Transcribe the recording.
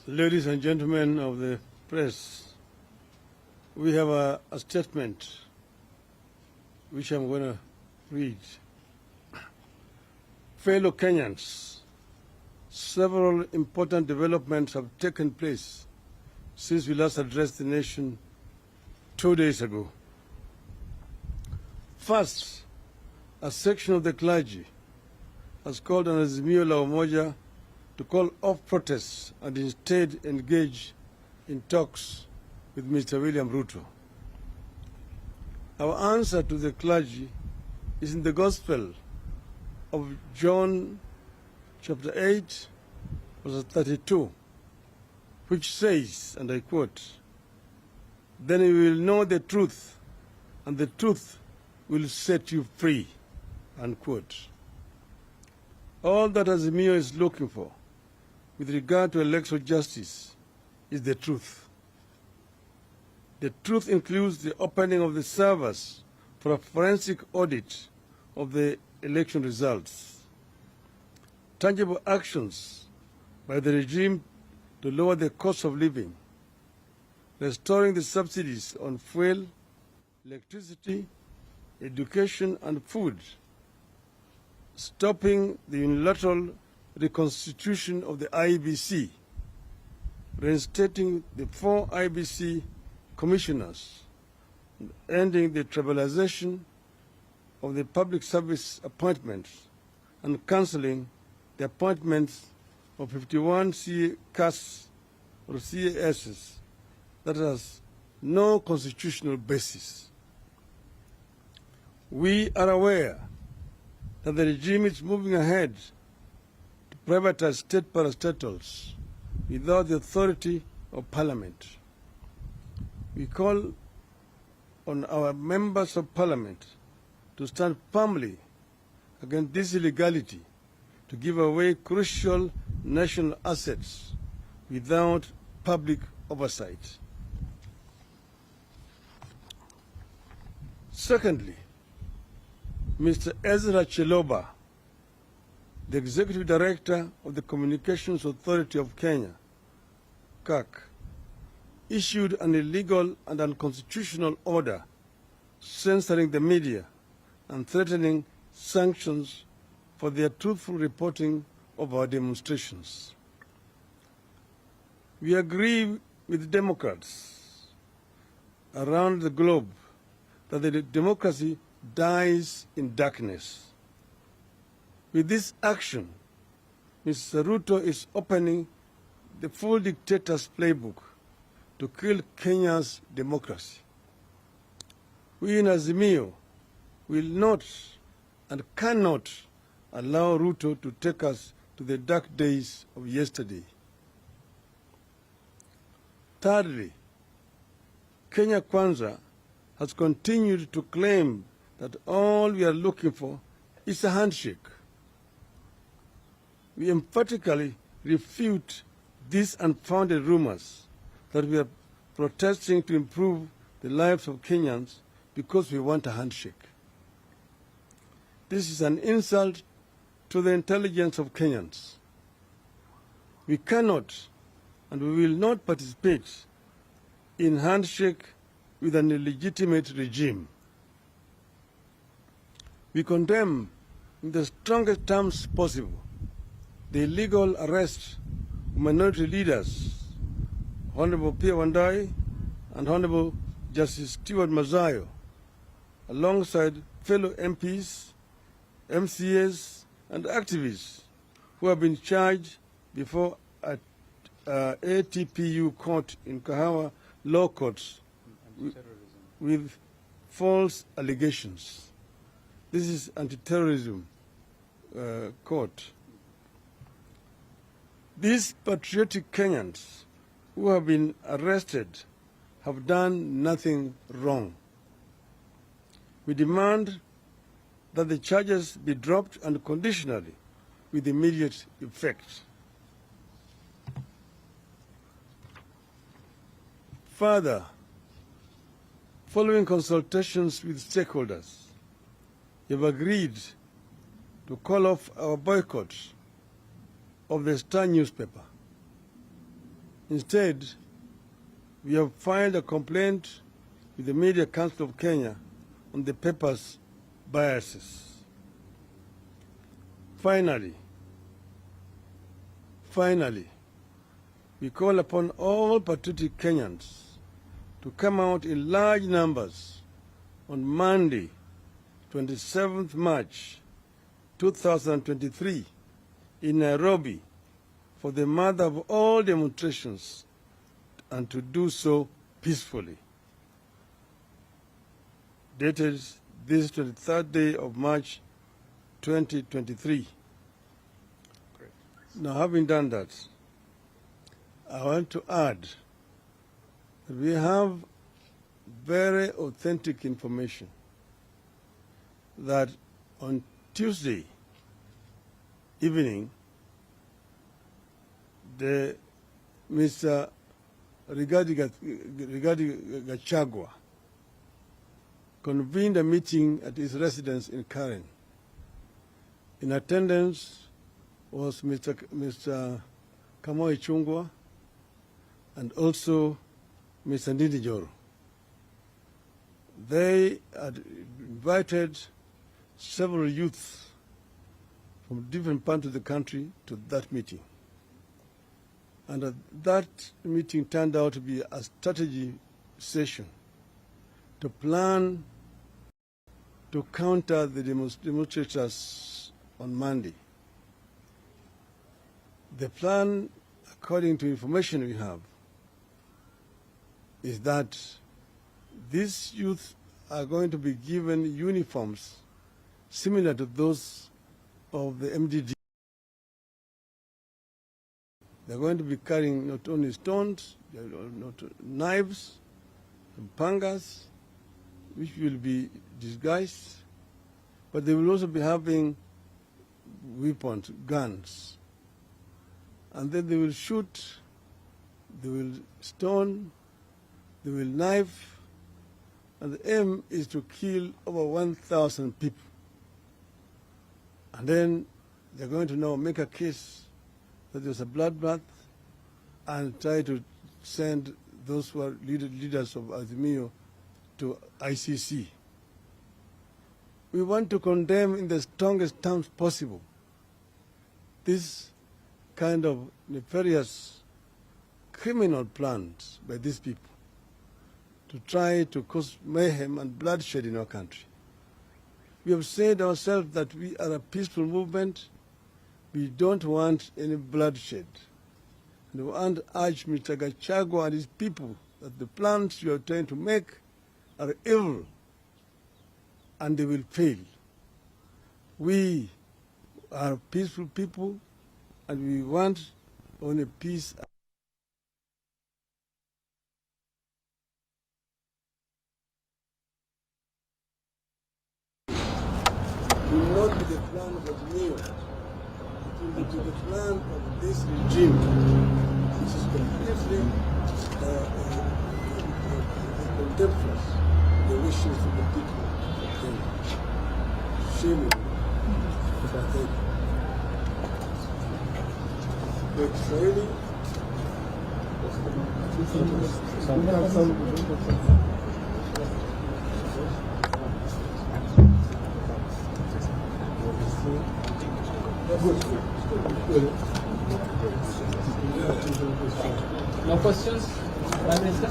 Ladies and gentlemen of the press, we have a statement which I'm going to read. Fellow Kenyans, several important developments have taken place since we last addressed the nation 2 days ago. First, a section of the clergy has called on Azimio la Umoja to call off protests and instead engage in talks with Mr. William Ruto. Our answer to the clergy is in the Gospel of John chapter 8, verse 32, which says, and I quote, "Then you will know the truth, and the truth will set you free," unquote. All that Azimio is looking for with regard to electoral justice is the truth. The truth includes the opening of the servers for a forensic audit of the election results, tangible actions by the regime to lower the cost of living, restoring the subsidies on fuel, electricity, education, and food, stopping the unilateral reconstitution of the IEBC, reinstating the 4 IEBC commissioners, ending the tribalization of the public service appointments, and cancelling the appointments of 51 CAS or CASs that has no constitutional basis. We are aware that the regime is moving ahead to privatize state parastatals without the authority of Parliament. We call on our members of Parliament to stand firmly against this illegality to give away crucial national assets without public oversight. Secondly, Mr. Ezra Chiloba, the Executive Director of the Communications Authority of Kenya, CAC, issued an illegal and unconstitutional order censoring the media and threatening sanctions for their truthful reporting of our demonstrations. We agree with Democrats around the globe that the democracy dies in darkness. With this action, Mr. Ruto is opening the full dictator's playbook to kill Kenya's democracy. We in Azimio will not and cannot allow Ruto to take us to the dark days of yesterday. Thirdly, Kenya Kwanza has continued to claim that all we are looking for is a handshake. We emphatically refute these unfounded rumors that we are protesting to improve the lives of Kenyans because we want a handshake. This is an insult to the intelligence of Kenyans. We cannot and we will not participate in handshake with an illegitimate regime. We condemn in the strongest terms possible the illegal arrest of minority leaders, Honorable Pierre Wandai and Honorable Justice Stewart Mazayo, alongside fellow MPs, MCAs, and activists who have been charged before a ATPU court in Kahawa law courts with false allegations. This is anti-terrorism court. These patriotic Kenyans who have been arrested have done nothing wrong. We demand that the charges be dropped unconditionally with immediate effect. Further, following consultations with stakeholders, have agreed to call off our boycott of the Star newspaper. Instead, we have filed a complaint with the Media Council of Kenya on the paper's biases. Finally, we call upon all patriotic Kenyans to come out in large numbers on Monday, 27th March 2023 in Nairobi for the mother of all demonstrations, and to do so peacefully. Dated this 23rd day of March 2023. Great. Now, having done that, I want to add that we have very authentic information that on Tuesday evening, the Mr. Rigathi Gachagua convened a meeting at his residence in Karen. In attendance was Mr. Kamau Ichung'wah and also Mr. Ndindi Nyoro. They had invited several youths from different parts of the country to that meeting. And that meeting turned out to be a strategy session to plan to counter the demonstrators on Monday. The plan, according to information we have, is that these youth are going to be given uniforms similar to those of the MDD. They're going to be carrying not only stones, not knives, and pangas, which will be disguised, but they will also be having weapons, guns. And then they will shoot, they will stone, they will knife, and the aim is to kill over 1,000 people. And then they're going to now make a case that there's a bloodbath and try to send those who are leaders of Azimio to ICC. We want to condemn in the strongest terms possible this kind of nefarious criminal plans by these people to try to cause mayhem and bloodshed in our country. We have said ourselves that we are a peaceful movement. We don't want any bloodshed. And we want to urge Mr. Gachagua and his people that the plans you are trying to make are evil and they will fail. We are peaceful people and we want only peace. It will not be the plan of Azimio. It will be the plan of this regime, which is completely contemptuous the wishes of the people of Kenya. Shame on you. Kwa Kiswahili, no questions, Prime Minister?